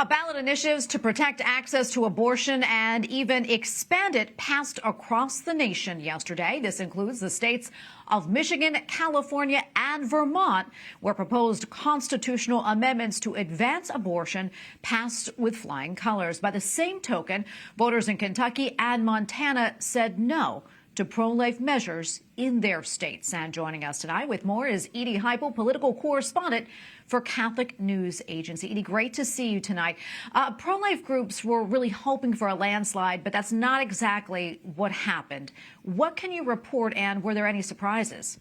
Ballot initiatives to protect access to abortion and even expand it passed across the nation yesterday. This includes the states of Michigan, California, and Vermont, where proposed constitutional amendments to advance abortion passed with flying colors. By the same token, voters in Kentucky and Montana said no to pro-life measures in their states. And joining us tonight with more is Edie Heipel, political correspondent for Catholic News Agency. Edie, great to see you tonight. Pro-life groups were really hoping for a landslide, but that's not exactly what happened. What can you report, and were there any surprises?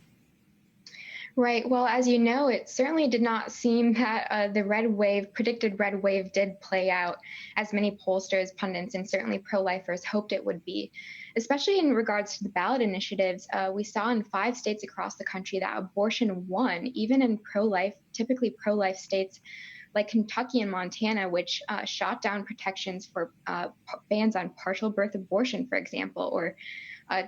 Right. Well, as you know, it certainly did not seem that the predicted red wave did play out as many pollsters, pundits, and certainly pro-lifers hoped it would be. Especially in regards to the ballot initiatives, we saw in 5 states across the country that abortion won, even in typically pro-life states like Kentucky and Montana, which shot down protections for bans on partial birth abortion, for example, or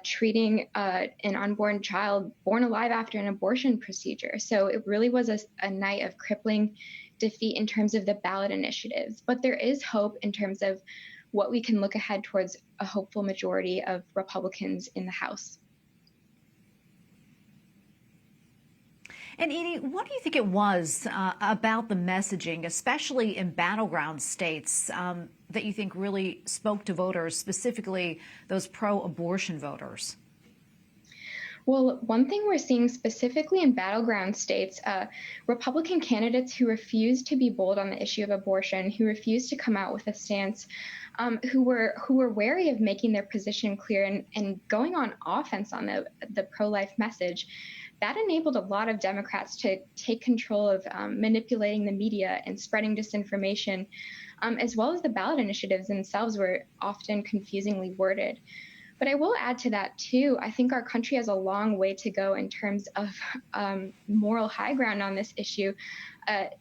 treating an unborn child born alive after an abortion procedure. So it really was a night of crippling defeat in terms of the ballot initiatives. But there is hope in terms of what we can look ahead towards a hopeful majority of Republicans in the House. And Edie, what do you think it was about the messaging, especially in battleground states, that you think really spoke to voters, specifically those pro-abortion voters? Well, one thing we're seeing specifically in battleground states, Republican candidates who refuse to be bold on the issue of abortion, who refuse to come out with a stance, who were wary of making their position clear and going on offense on the pro-life message. That enabled a lot of Democrats to take control of manipulating the media and spreading disinformation, as well as the ballot initiatives themselves were often confusingly worded. But I will add to that, too. I think our country has a long way to go in terms of moral high ground on this issue.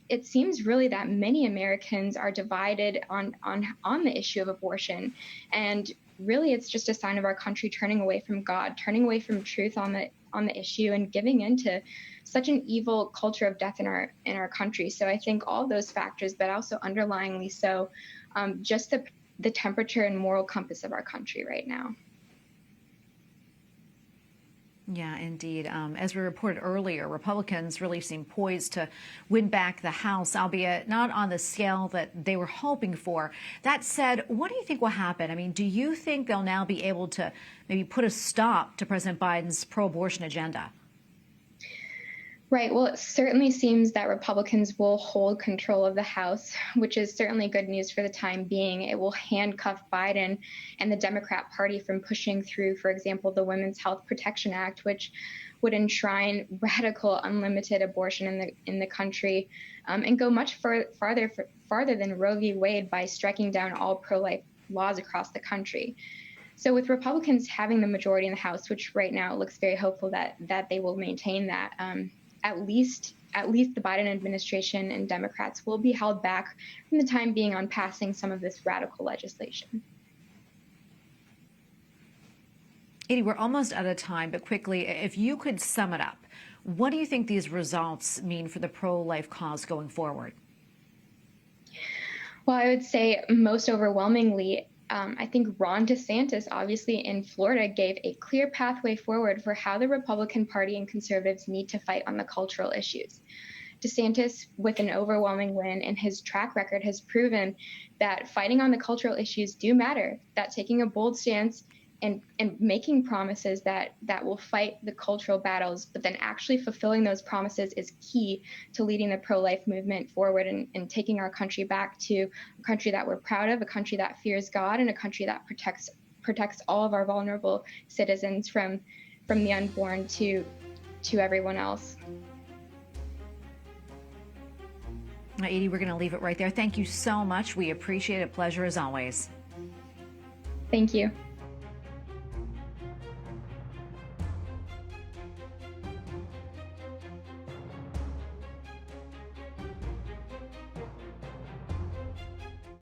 It seems really that many Americans are divided on the issue of abortion. And really, it's just a sign of our country turning away from God, turning away from truth on the issue, and giving into such an evil culture of death in our country. So I think all those factors, but also underlyingly so, just the temperature and moral compass of our country right now. Yeah, indeed. As we reported earlier, Republicans really seem poised to win back the House, albeit not on the scale that they were hoping for. That said, what do you think will happen? I mean, do you think they'll now be able to maybe put a stop to President Biden's pro-abortion agenda? Right. Well, it certainly seems that Republicans will hold control of the House, which is certainly good news for the time being. It will handcuff Biden and the Democrat Party from pushing through, for example, the Women's Health Protection Act, which would enshrine radical, unlimited abortion in the country, and go much farther than Roe v. Wade by striking down all pro-life laws across the country. So with Republicans having the majority in the House, which right now it looks very hopeful that they will maintain that, at least the Biden administration and Democrats will be held back from the time being on passing some of this radical legislation. Edie, we're almost out of time, but quickly, if you could sum it up, what do you think these results mean for the pro-life cause going forward? Well, I would say most overwhelmingly, I think Ron DeSantis, obviously in Florida, gave a clear pathway forward for how the Republican Party and conservatives need to fight on the cultural issues. DeSantis, with an overwhelming win, and his track record has proven that fighting on the cultural issues do matter, that taking a bold stance and making promises that will fight the cultural battles, but then actually fulfilling those promises is key to leading the pro-life movement forward and taking our country back to a country that we're proud of, a country that fears God, and a country that protects all of our vulnerable citizens from the unborn to everyone else. Edie, we're going to leave it right there. Thank you so much. We appreciate it. Pleasure as always. Thank you.